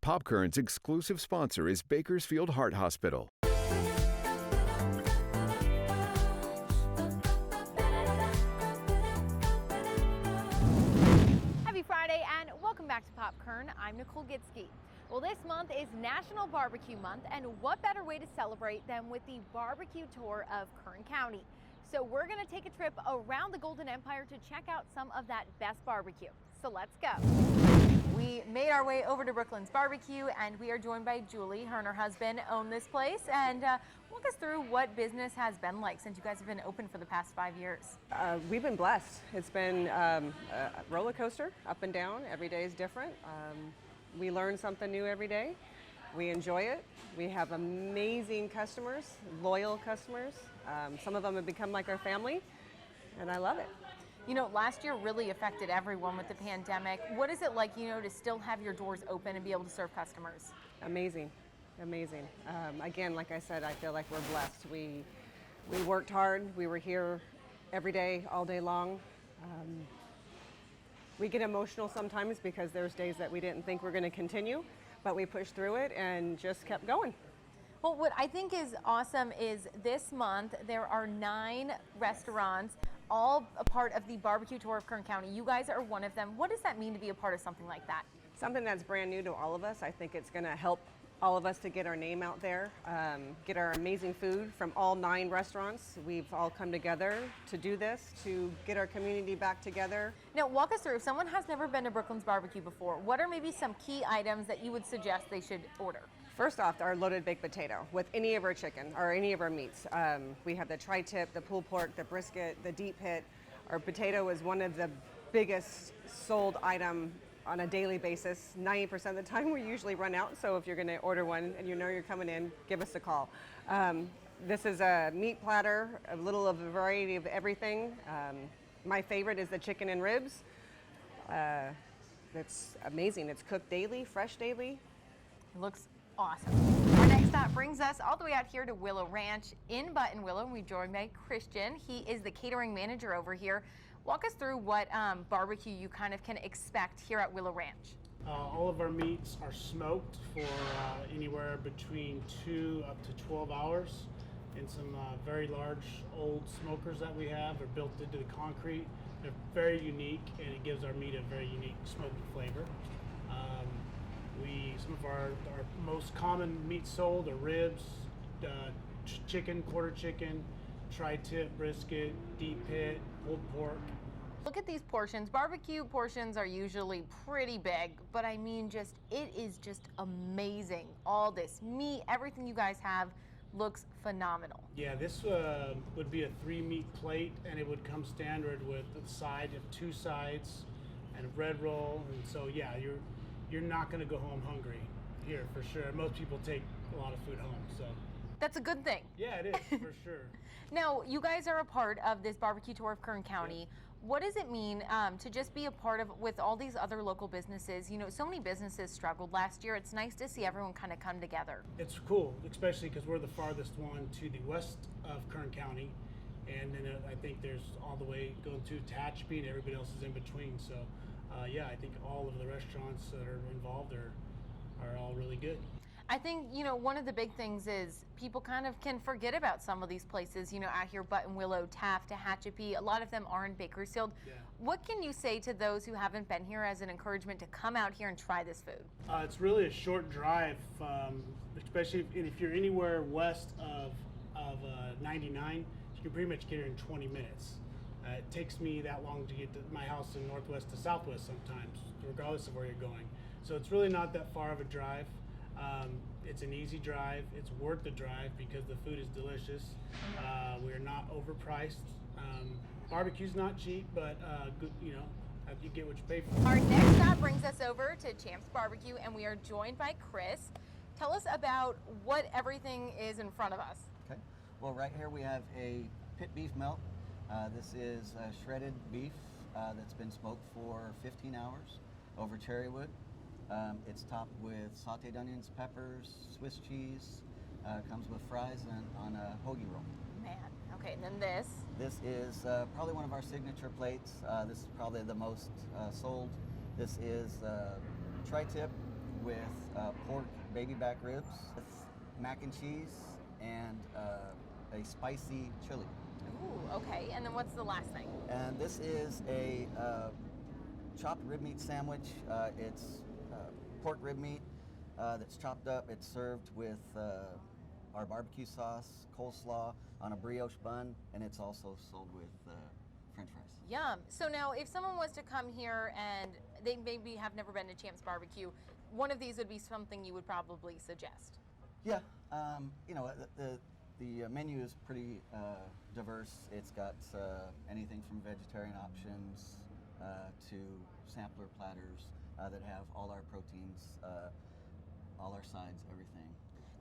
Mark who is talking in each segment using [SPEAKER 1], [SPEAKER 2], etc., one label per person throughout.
[SPEAKER 1] Popkern's exclusive sponsor is Bakersfield Heart Hospital.
[SPEAKER 2] Happy Friday and welcome back to Popkern. I'm Nicole Gitsky. Well, this month is National Barbecue Month, and what better way to celebrate than with the barbecue tour of Kern County. So we're going to take a trip around the Golden Empire to check out some of that best barbecue. So let's go. We made our way over to Brooklyn's Barbecue, and we are joined by Julie. Her and her husband own this place, and walk us through what business has been like since you guys have been open for the past 5 years.
[SPEAKER 3] We've been blessed. It's been a roller coaster, up and down. Every day is different. We learn something new every day. We enjoy it. We have amazing customers, loyal customers. Some of them have become like our family, and I love it.
[SPEAKER 2] You know, last year really affected everyone with the pandemic. What is it like, to still have your doors open and be able to serve customers?
[SPEAKER 3] Amazing, amazing. Again, like I said, I feel like we're blessed. We worked hard. We were here every day, all day long. We get emotional sometimes because there's days that we didn't think we're going to continue, but we pushed through it and just kept going.
[SPEAKER 2] Well, what I think is awesome is this month there are 9 restaurants, all a part of the barbecue tour of Kern County. You guys are one of them. What does that mean to be a part of something like that?
[SPEAKER 3] Something that's brand new to all of us. I think it's going to help all of us to get our name out there, get our amazing food from all 9 restaurants. We've all come together to do this, to get our community back together.
[SPEAKER 2] Now, walk us through, if someone has never been to Brooklyn's Barbecue before, what are maybe some key items that you would suggest they should order?
[SPEAKER 3] First off, our loaded baked potato with any of our chicken or any of our meats. We have the tri-tip, the pulled pork, the brisket, the deep pit. Our potato is one of the biggest sold item on a daily basis. 90% of the time we usually run out, so if you're gonna order one and you know you're coming in, give us a call. This is a meat platter, a little of a variety of everything. My favorite is the chicken and ribs. It's amazing, it's cooked daily, fresh daily.
[SPEAKER 2] It looks awesome. Our next stop brings us all the way out here to Willow Ranch in Buttonwillow, and we're joined by Christian. He is the catering manager over here. Walk us through what barbecue you kind of can expect here at Willow Ranch.
[SPEAKER 4] All of our meats are smoked for anywhere between 2 up to 12 hours in some very large old smokers that we have. They're built into the concrete. They're very unique, and it gives our meat a very unique smoky flavor. Some of our most common meats sold are ribs, chicken, quarter chicken, tri-tip, brisket, deep pit, pulled pork.
[SPEAKER 2] Look at these portions. Barbecue portions are usually pretty big, but I mean it is just amazing. All this meat, everything you guys have looks phenomenal.
[SPEAKER 4] Yeah, this would be a 3-meat plate, and it would come standard with the side of 2 sides and a bread roll, and so yeah, you're not going to go home hungry here for sure. Most people take a lot of food home, so.
[SPEAKER 2] That's a good thing.
[SPEAKER 4] Yeah, it is, for sure.
[SPEAKER 2] Now, you guys are a part of this barbecue tour of Kern County.
[SPEAKER 4] Yeah.
[SPEAKER 2] What does it mean to just be a part of, with all these other local businesses? So many businesses struggled last year. It's nice to see everyone kind of come together.
[SPEAKER 4] It's cool, especially because we're the farthest one to the west of Kern County. And then I think there's all the way going to Tehachapi, and everybody else is in between. So, yeah, I think all of the restaurants that are involved are all really good.
[SPEAKER 2] I think, one of the big things is people kind of can forget about some of these places, out here, Buttonwillow, Taft, Tehachapi. A lot of them are in Bakersfield.
[SPEAKER 4] Yeah.
[SPEAKER 2] What can you say to those who haven't been here as an encouragement to come out here and try this food?
[SPEAKER 4] It's really a short drive, especially if you're anywhere west of 99, you can pretty much get here in 20 minutes. It takes me that long to get to my house in northwest to southwest sometimes, regardless of where you're going. So it's really not that far of a drive. It's an easy drive. It's worth the drive because the food is delicious. We're not overpriced. Barbecue's not cheap, but good, you get what you pay for.
[SPEAKER 2] Our next stop brings us over to Champ's Barbecue, and we are joined by Chris. Tell us about what everything is in front of us.
[SPEAKER 5] Okay. Well, right here we have a pit beef melt. This is shredded beef that's been smoked for 15 hours over cherry wood. It's topped with sauteed onions, peppers, Swiss cheese, comes with fries and on a hoagie roll.
[SPEAKER 2] Man, okay, and then this?
[SPEAKER 5] This is probably one of our signature plates. This is probably the most sold. This is tri-tip with pork baby back ribs with mac and cheese and a spicy chili.
[SPEAKER 2] Ooh, okay. And then what's the last thing?
[SPEAKER 5] And this is a chopped rib meat sandwich. It's pork rib meat that's chopped up. It's served with our barbecue sauce, coleslaw on a brioche bun, and it's also sold with French fries.
[SPEAKER 2] Yum. So now if someone was to come here and they maybe have never been to Champ's Barbecue, one of these would be something you would probably suggest.
[SPEAKER 5] Yeah, you know, the menu is pretty diverse. It's got anything from vegetarian options to sampler platters that have all our proteins, all our sides, everything.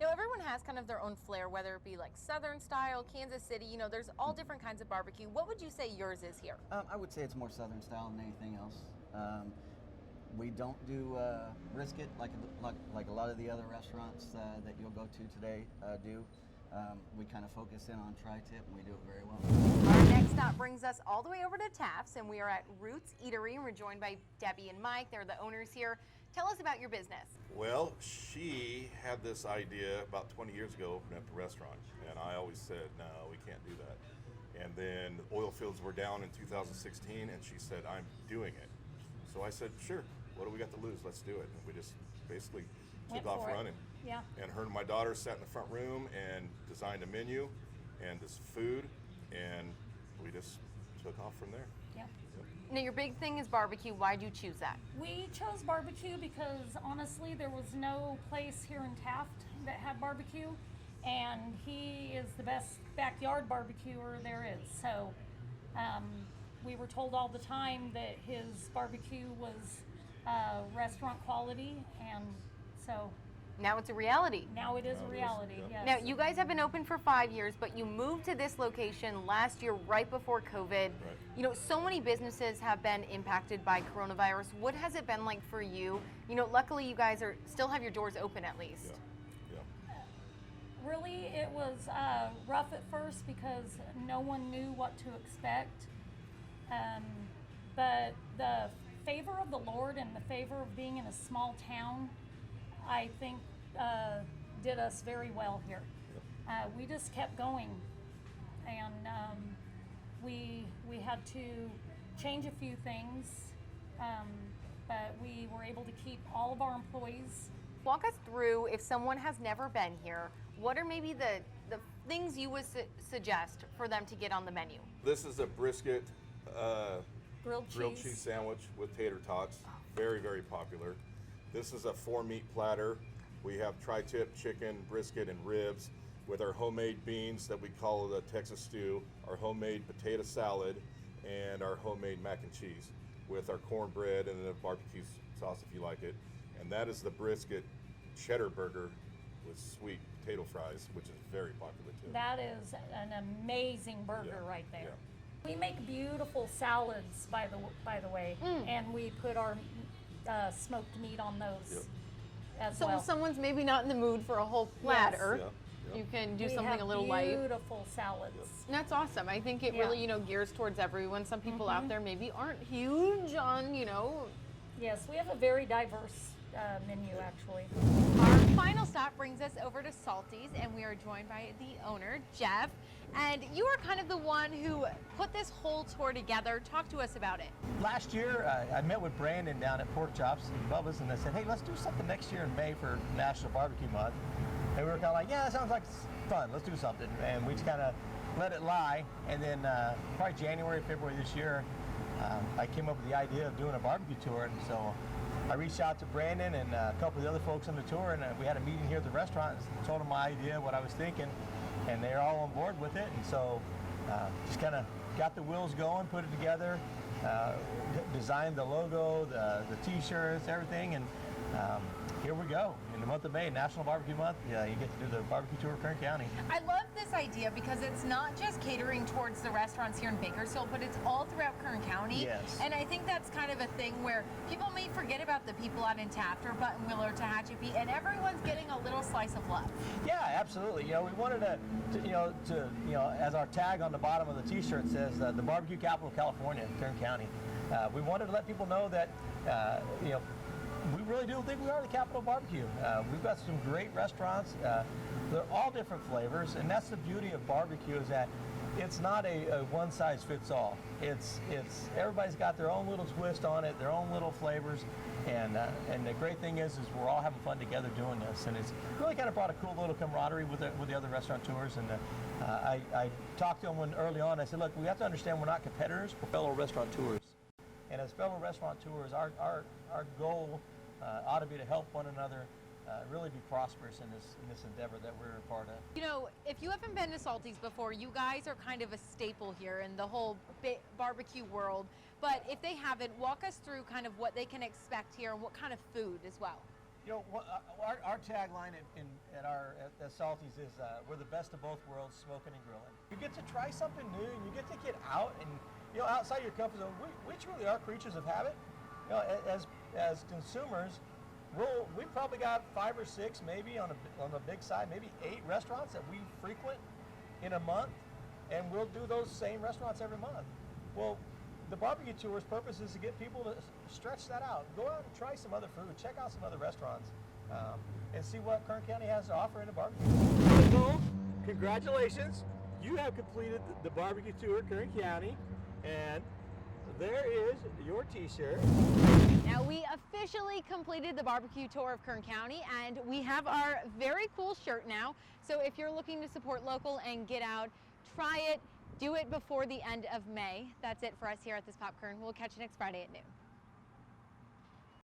[SPEAKER 2] Now everyone has kind of their own flair, whether it be like Southern style, Kansas City, you know, there's all different kinds of barbecue. What would you say yours is here?
[SPEAKER 5] I would say it's more Southern style than anything else. We don't do brisket like a lot of the other restaurants that you'll go to today do. We kind of focus in on tri-tip, and we do it very well.
[SPEAKER 2] Our next stop brings us all the way over to Taft's, and we are at Roots Eatery, and we're joined by Debbie and Mike. They're the owners here. Tell us about your business.
[SPEAKER 6] Well, she had this idea about 20 years ago, opening up a restaurant, and I always said, no, we can't do that. And then oil fields were down in 2016, and she said, I'm doing it. So I said, sure, what do we got to lose? Let's do it. And we just basically took off running.
[SPEAKER 7] Yeah.
[SPEAKER 6] And her and my daughter sat in the front room and designed a menu and this food, and we just took off from there.
[SPEAKER 7] Yeah.
[SPEAKER 2] Now your big thing is barbecue. Why'd you choose that?
[SPEAKER 7] We chose barbecue because honestly there was no place here in Taft that had barbecue, and he is the best backyard barbecuer there is. So we were told all the time that his barbecue was restaurant quality, and so
[SPEAKER 2] Now it's a reality.
[SPEAKER 7] now it is a reality.
[SPEAKER 6] yeah.
[SPEAKER 7] Yes.
[SPEAKER 2] Now, you guys have been open for 5 years, but you moved to this location last year, right before COVID. You know, so many businesses have been impacted by coronavirus. What has it been like for you? You know, luckily you guys still have your doors open at least.
[SPEAKER 6] Yeah.
[SPEAKER 7] Really, it was rough at first because no one knew what to expect. But the favor of the Lord and the favor of being in a small town, I think, did us very well here. We just kept going, and we had to change a few things, but we were able to keep all of our employees.
[SPEAKER 2] Walk us through, if someone has never been here, what are maybe the things you would suggest for them to get on the menu?
[SPEAKER 6] This is a brisket
[SPEAKER 7] Grilled
[SPEAKER 6] cheese sandwich with tater tots. Very, very popular. This is a 4-meat platter. We have tri-tip chicken, brisket, and ribs with our homemade beans that we call the Texas stew, our homemade potato salad, and our homemade mac and cheese with our cornbread and the barbecue sauce if you like it. And that is the brisket cheddar burger with sweet potato fries, which is very popular too.
[SPEAKER 7] That is an amazing burger
[SPEAKER 6] Yeah,
[SPEAKER 7] right there.
[SPEAKER 6] yeah.
[SPEAKER 7] We make beautiful salads, by the way, and we put our smoked meat on those
[SPEAKER 6] Yep.
[SPEAKER 7] as
[SPEAKER 2] So
[SPEAKER 7] well.
[SPEAKER 2] if someone's maybe not in the mood for a whole platter,
[SPEAKER 6] Yeah, yeah.
[SPEAKER 2] you can do
[SPEAKER 7] we
[SPEAKER 2] something
[SPEAKER 7] have
[SPEAKER 2] a little light.
[SPEAKER 7] beautiful salads.
[SPEAKER 2] And that's awesome. I think it
[SPEAKER 7] Yeah.
[SPEAKER 2] really, you know, gears towards everyone. Some people out there maybe aren't huge on, you know.
[SPEAKER 7] Yes, we have a very diverse menu actually.
[SPEAKER 2] Our final stop brings us over to Salties, and we are joined by the owner, Jeff. And you are kind of the one who put this whole tour together. Talk to us about it.
[SPEAKER 8] Last year, I met with Brandon down at Pork Chops and Bubba's, and I said, hey, let's do something next year in May for National Barbecue Month. And we were kind of like, yeah, that sounds like fun. Let's do something. And we just kind of let it lie. And then probably January, February this year, I came up with the idea of doing a barbecue tour. And so I reached out to Brandon and a couple of the other folks on the tour, and we had a meeting here at the restaurant and told them my idea, what I was thinking, and they're all on board with it. And so just kind of got the wheels going, put it together, designed the logo, the t-shirts, everything, and here we go. In the month of May, National Barbecue Month, you get to do the barbecue tour of Kern County.
[SPEAKER 2] I love this idea because it's not just catering towards the restaurants here in Bakersfield, but it's all throughout Kern County.
[SPEAKER 8] Yes.
[SPEAKER 2] And I think that's kind of a thing where people may forget about the people out in Taft or Buttonwillow or Tehachapi, and everyone's getting a little slice of love.
[SPEAKER 8] Yeah, absolutely. We wanted to as our tag on the bottom of the T-shirt says, the barbecue capital of California, Kern County. We wanted to let people know that, we really do think we are the capital of barbecue. We've got some great restaurants. They're all different flavors, and that's the beauty of barbecue, is that it's not a one-size-fits-all. It's everybody's got their own little twist on it, their own little flavors, and the great thing is we're all having fun together doing this, and it's really kind of brought a cool little camaraderie with the other restaurateurs. And I talked to them early on. I said, look, we have to understand we're not competitors, we're fellow restaurateurs, and as fellow restaurateurs, our goal ought to be to help one another really be prosperous in this endeavor that we're a part of.
[SPEAKER 2] You know, if you haven't been to Salties before, you guys are kind of a staple here in the whole barbecue world. But if they haven't, walk us through kind of what they can expect here and what kind of food as well.
[SPEAKER 8] You know, our tagline at Salties is we're the best of both worlds, smoking and grilling. You get to try something new, and you get to get out and, you know, outside your comfort zone. We truly are creatures of habit. You know, as consumers, we probably got 5 or 6, maybe on the big side, maybe 8 restaurants that we frequent in a month, and we'll do those same restaurants every month. Well, the barbecue tour's purpose is to get people to stretch that out. Go out and try some other food, check out some other restaurants, and see what Kern County has to offer in the barbecue.
[SPEAKER 9] Nicole, congratulations. You have completed the barbecue tour, Kern County, and there is your t-shirt.
[SPEAKER 2] Now, we officially completed the barbecue tour of Kern County, and we have our very cool shirt now. So if you're looking to support local and get out, try it, do it before the end of May. That's it for us here at this Pop Kern. We'll catch you next Friday at noon.